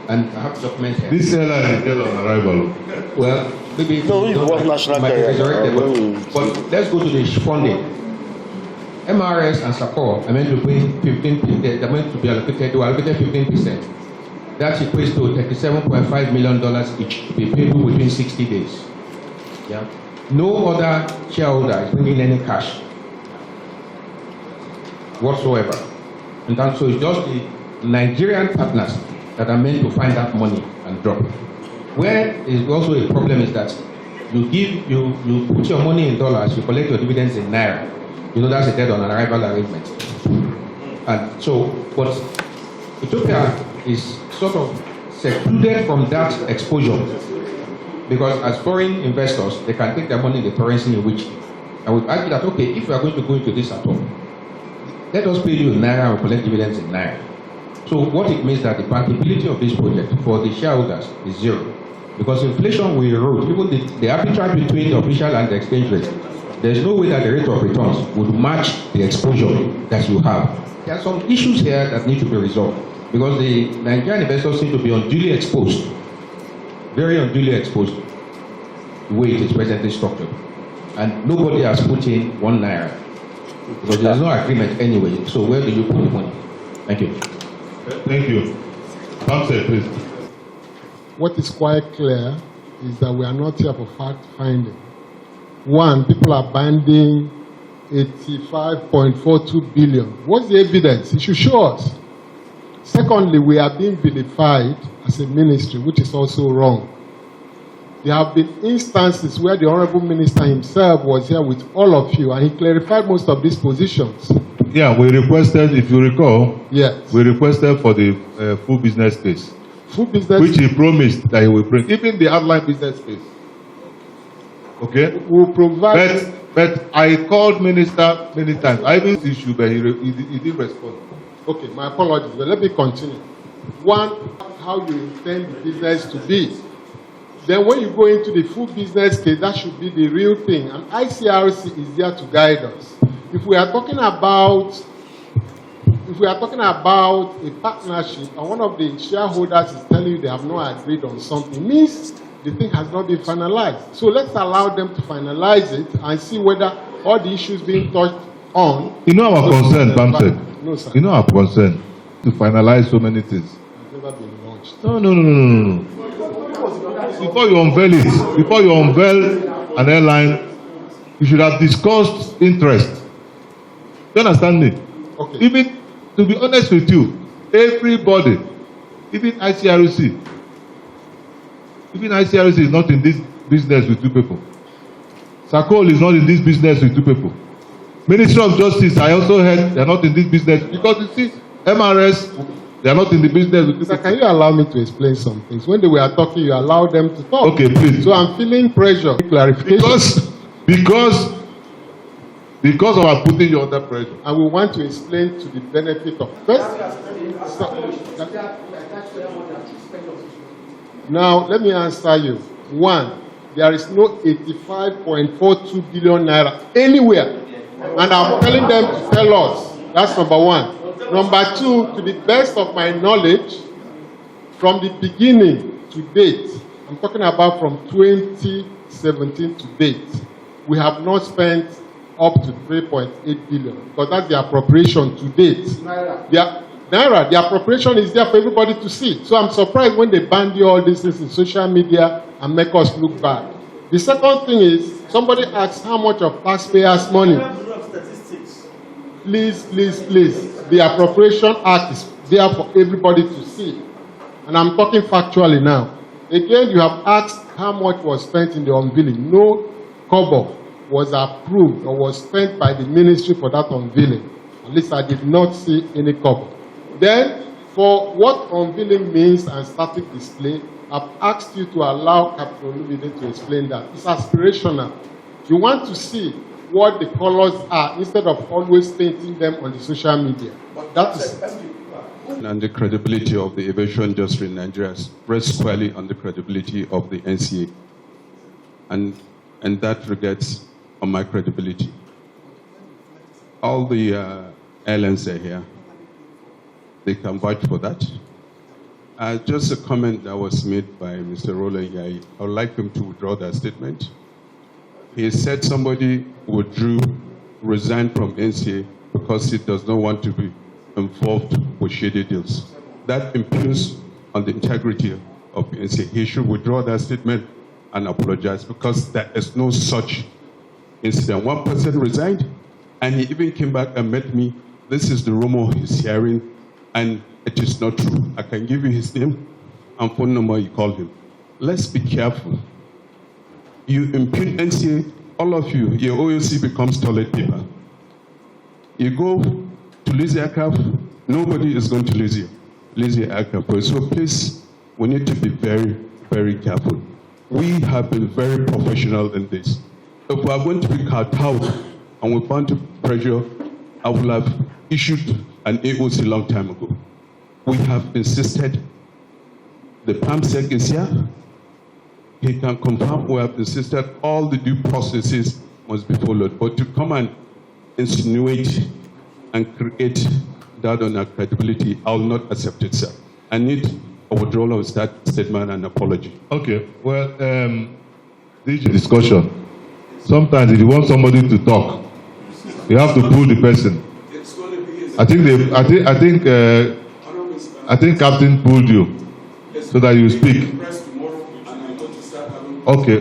and I have documents here. This airline is still on arrival. Well, maybe No, it was national might be carrier. resurrected, but let's go to the funding. MRS and SACOR are meant to bring 15%, they're meant to be allocated, they were allocated 15%. That equates to $37.5 million each to be payable within 60 days. Yeah. No other shareholder is bringing any cash whatsoever. And then, so it's just the Nigerian partners that are meant to find that money and drop it. Where is also a problem is that you put your money in dollars, you collect your dividends in naira. You know, that's a dead on arrival arrangement. And so, but Ethiopia is sort of secluded from that exposure because as foreign investors, they can take their money in the currency in which, and we've argued that, okay, if we are going to go into this at all, let us pay you in naira and collect dividends in naira. So what it means that the bankability of this project for the shareholders is zero. Because inflation will erode, even the arbitrage between the official and the exchange rate, there's no way that the rate of returns would match the exposure that you have. There are some issues here that need to be resolved because the Nigerian investors seem to be unduly exposed, very unduly exposed, the way it is presently structured. And nobody has put in 1 naira because there's no agreement anyway. So where do you put the money? Thank you. Thank you. Pamsek, please. What is quite clear is that we are not here for fact-finding. One, people are banding 85.42 billion. What's the evidence? It should show us. Secondly, we are being vilified as a ministry, which is also wrong. There have been instances where the Honorable Minister himself was here with all of you, and he clarified most of these positions. Yeah, we requested, if you recall, yes, we requested for the full business case. Full business, which he promised that he will bring, even the outline business case. Okay? We'll provide. But I called Minister many times. I even issued, but he didn't respond. Okay, my apologies, but let me continue. One, how you intend the business to be. Then when you go into the full business case, that should be the real thing. And ICRC is there to guide us. If we are talking about a partnership and one of the shareholders is telling you they have not agreed on something, means the thing has not been finalized. So let's allow them to finalize it and see whether all the issues being touched on. You know our concern, Pamsek. No, sir. You know our concern to finalize so many things. It's never been launched. No. Before you unveil an airline, you should have discussed interest. You understand me? Okay. Even, to be honest with you, everybody, even ICRC is not in this business with two people. SACOL is not in this business with two people. Ministry of Justice, I also heard they are not in this business because you see, MRS, they are not in the business with two people. Sir, can you allow me to explain some things? When they were talking, you allowed them to talk. Okay, please. So I'm feeling pressure. Clarification. Because of our putting you under pressure. And we want to explain to the benefit of first. Now, let me answer you. One, there is no 85.42 billion naira anywhere. And I'm telling them to tell us. That's number one. Number two, to the best of my knowledge, from the beginning to date, I'm talking about from 2017 to date, we have not spent up to 3.8 billion because that's the appropriation to date. Naira, the appropriation is there for everybody to see. So I'm surprised when they bandy all these things in social media and make us look bad. The second thing is, somebody asks how much of taxpayers' money. Please. The Appropriation Act is there for everybody to see. And I'm talking factually now. Again, you have asked how much was spent in the unveiling. No kobo was approved or was spent by the ministry for that unveiling. At least I did not see any kobo. Then, for what unveiling means and static display, I've asked you to allow Captain Olumide to explain that. It's aspirational. You want to see what the colors are instead of always painting them on the social media. That is. And the credibility of the aviation industry in Nigeria rests squarely on the credibility of the NCA. And that regards on my credibility. All the airlines are here. They can vouch for that. Just a comment that was made by Mr. Roland Yai. I would like him to withdraw that statement. He said somebody resigned from NCA because he does not want to be involved with shady deals. That impugns on the integrity of NCA. He should withdraw that statement and apologize because there is no such incident. One person resigned and he even came back and met me. This is the rumor he's hearing and it is not true. I can give you his name and phone number, you call him. Let's be careful. You impugn NCA, all of you, your OOC becomes toilet paper. You go to lease aircraft, nobody is going to lease your aircraft. So please, we need to be very, very careful. We have been very professional in this. If we are going to be carteled and we want to pressure, I would have issued an AOC a long time ago. We have insisted, the PAMSEC is here. He can confirm we have insisted all the due processes must be followed. But to come and insinuate and create doubt on our credibility, I will not accept it, sir. I need a withdrawal of that statement and apology. Okay, well, DG discussion. Sometimes if you want somebody to talk, you have to pull the person. I think Captain pulled you so that you speak. Okay.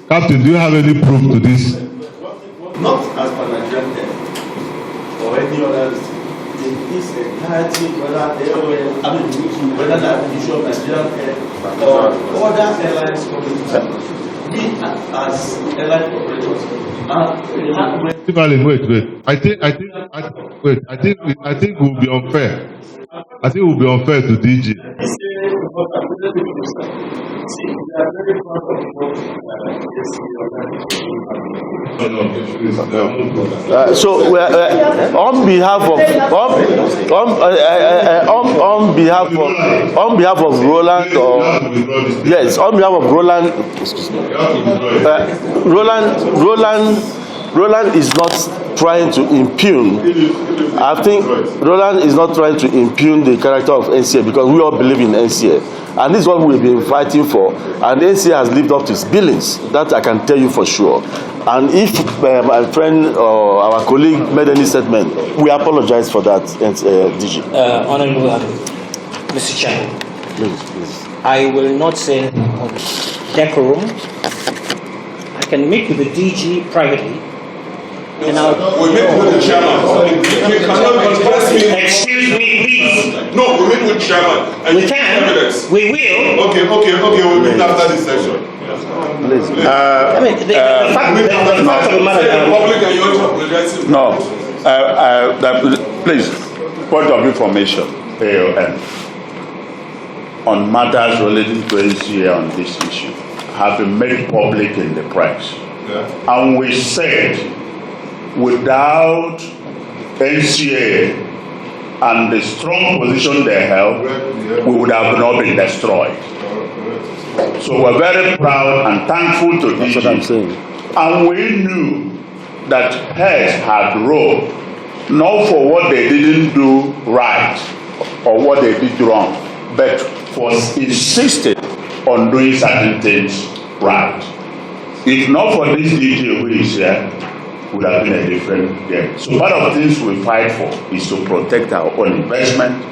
Captain, do you have any proof to this? Not as per Nigerian Air or any other. In its entirety, whether that issue of Nigerian Air or other airlines coming to we as airline operators wait. I think we'll be unfair. I think we'll be unfair to DG. So on behalf of Roland, Roland is not trying to impugn. I think Roland is not trying to impugn the character of NCA because we all believe in NCA. And this is what we've been fighting for. And NCA has lived up to its billings. That I can tell you for sure. And if my friend or our colleague made any statement, we apologize for that, DG. Honorable Mr. Chairman, please. I will not say decorum. I can meet with the DG privately. And we meet with the chairman. Excuse me, please. No, we meet with chairman. We can. Evidence. We will. Okay. We'll meet after this session. Please. I mean, the fact of the matter. Public and you apologizing. No. Please, point of information. AON. On matters relating to NCA on this issue have been made public in the press. Yeah. And we said, without NCA and the strong position they held, we would have not been destroyed. So we're very proud and thankful to this. That's what I'm saying. And we knew that heads had role, not for what they didn't do right or what they did wrong, but for insisting on doing certain things right. If not for this DG who is here, would have been a different game. So part of the things we fight for is to protect our own investment,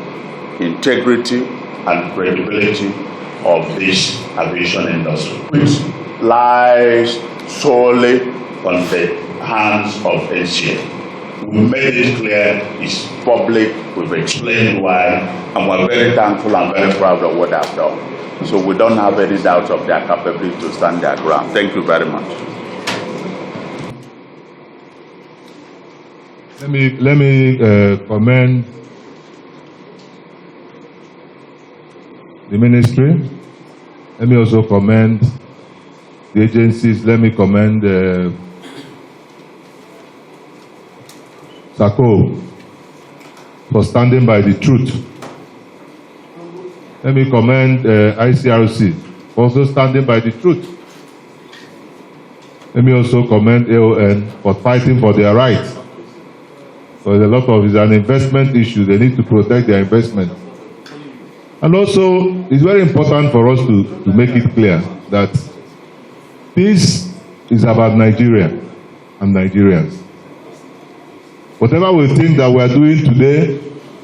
integrity, and credibility of this aviation industry, which lies solely on the hands of NCA. We made it clear, it's public, we've explained why, and we're very thankful and very proud of what they've done. So we don't have any doubt of their capability to stand their ground. Thank you very much. Let me commend the ministry. Let me also commend the agencies. Let me commend Sako for standing by the truth. Let me commend ICRC for also standing by the truth. Let me also commend AON for fighting for their rights. So a lot of it's an investment issue. They need to protect their investment. And also, it's very important for us to make it clear that this is about Nigeria and Nigerians. Whatever we think that we are doing today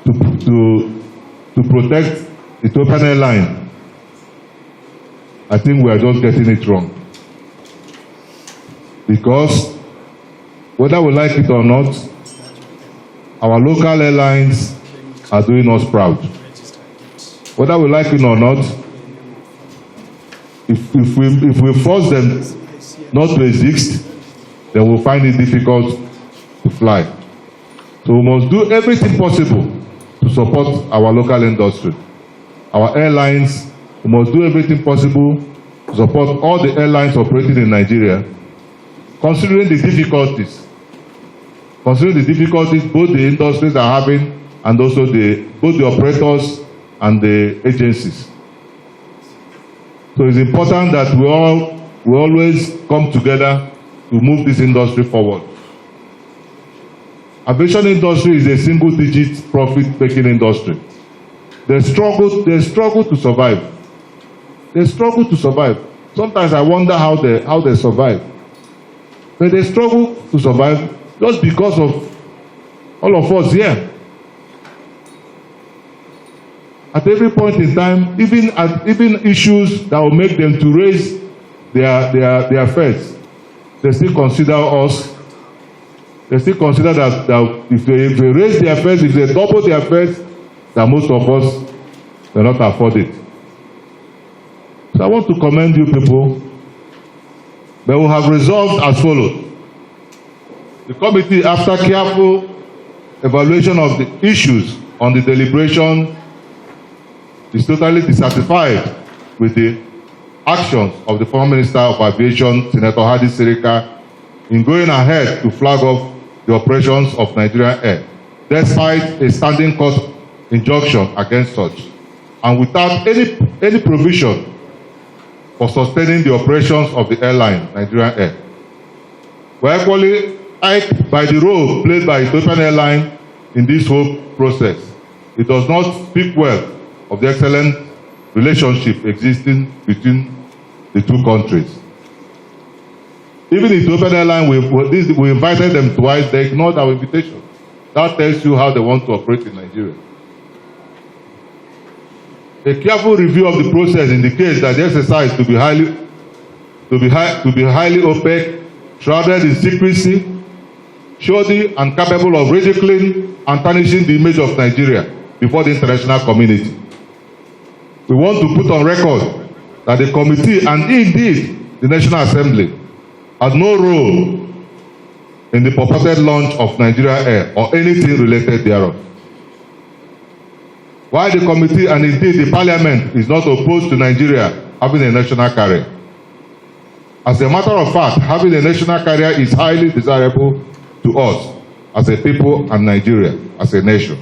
to protect Ethiopian Airline, I think we are just getting it wrong. Because whether we like it or not, our local airlines are doing us proud. Whether we like it or not, if we force them not to exist, then we'll find it difficult to fly. So we must do everything possible to support our local industry. Our airlines, we must do everything possible to support all the airlines operating in Nigeria, considering the difficulties both the industries are having and also both the operators and the agencies. So it's important that we always come together to move this industry forward. Aviation industry is a single-digit profit-making industry. They struggle to survive. They struggle to survive. Sometimes I wonder how they survive. But they struggle to survive just because of all of us here. At every point in time, even issues that will make them to raise their fares, they still consider us. They still consider that if they raise their fares, if they double their fares, that most of us cannot afford it. So I want to commend you people. But we have resolved as follows. The committee, after careful evaluation of the issues on the deliberation, is totally dissatisfied with the actions of the former Minister of Aviation, Senator Hadi Sirika, in going ahead to flag off the operations of Nigerian Air, despite a standing court injunction against such, and without any provision for sustaining the operations of the airline, Nigerian Air. We are equally irked by the role played by Ethiopian Airline in this whole process. It does not speak well of the excellent relationship existing between the two countries. Even Ethiopian Airline, we invited them twice, they ignored our invitation. That tells you how they want to operate in Nigeria. A careful review of the process indicates that the exercise to be highly opaque, shrouded in secrecy, shoddy and capable of ridiculing and tarnishing the image of Nigeria before the international community. We want to put on record that the committee and indeed the National Assembly had no role in the purported launch of Nigeria Air or anything related thereof. While the committee and indeed the parliament is not opposed to Nigeria having a national carrier. As a matter of fact, having a national carrier is highly desirable to us as a people and Nigeria as a nation.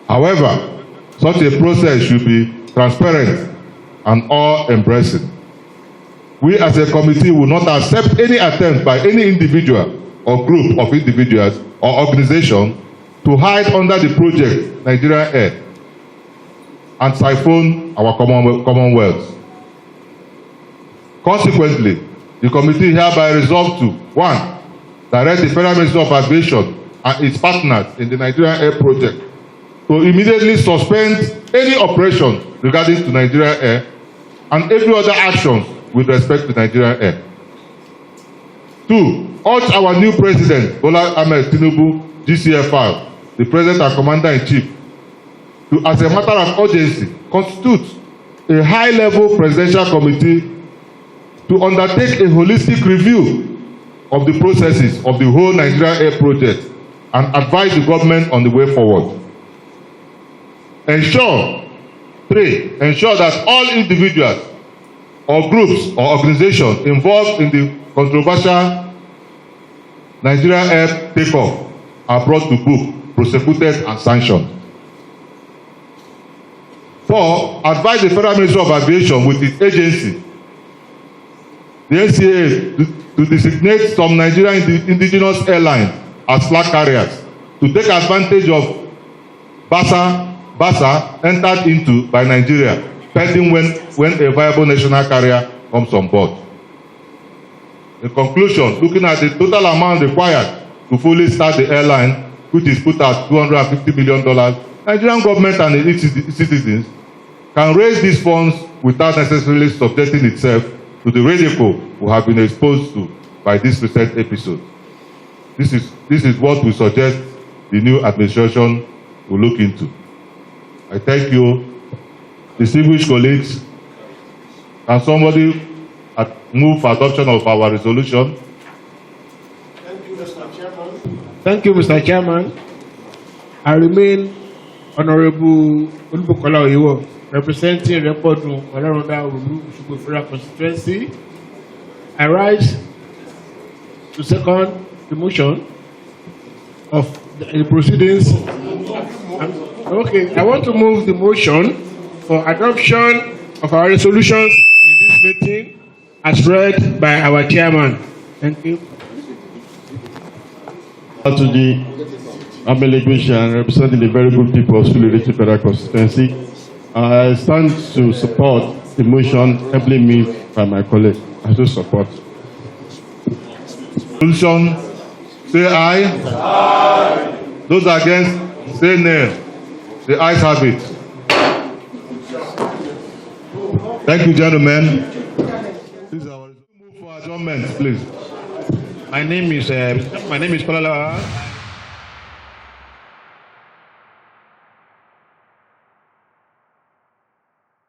However, such a process should be transparent and all-embracing. We as a committee will not accept any attempt by any individual or group of individuals or organization to hide under the project Nigeria Air and siphon our commonwealth. Consequently, the committee hereby resolved to 1. Direct the Federal Ministry of Aviation and its partners in the Nigerian Air project to immediately suspend any operation regarding to Nigerian Air and every other action with respect to Nigerian Air. 2. Urge our new president, Bola Ahmed Tinubu, GCFR, the president and commander-in-chief, to, as a matter of urgency, constitute a high-level presidential committee to undertake a holistic review of the processes of the whole Nigerian Air project and advise the government on the way forward. Ensure that all individuals or groups or organizations involved in the controversial Nigeria Air takeoff are brought to book, prosecuted, and sanctioned. 4, advise the Federal Ministry of Aviation with its agency, the NCAA, to designate some Nigerian indigenous airlines as flag carriers to take advantage of BASA entered into by Nigeria, pending when a viable national carrier comes on board. In conclusion, looking at the total amount required to fully start the airline, which is put at $250 million, Nigerian government and its citizens can raise these funds without necessarily subjecting itself to the ridicule we have been exposed to by this recent episode. This is what we suggest the new administration will look into. I thank you. Distinguished colleagues, can somebody move for adoption of our resolution? Thank you, Mr. Chairman. Thank you, Mr. Chairman. I remain Honorable Olubukola Oyewo, representing Repodu Olaronda Olu Ushubu Federal Constituency. I rise to second the motion of the proceedings. Okay, I want to move the motion for adoption of our resolutions in this meeting as read by our chairman. Thank you. To the Amelegusha, representing the very good people of Suluriti Federal Constituency, I stand to support the motion heavily moved by my colleague. I do support. Resolution, say aye. Aye. Those against, say nay. The ayes have it. Thank you, gentlemen. This is our move for adjournment, please. My name is Kolala.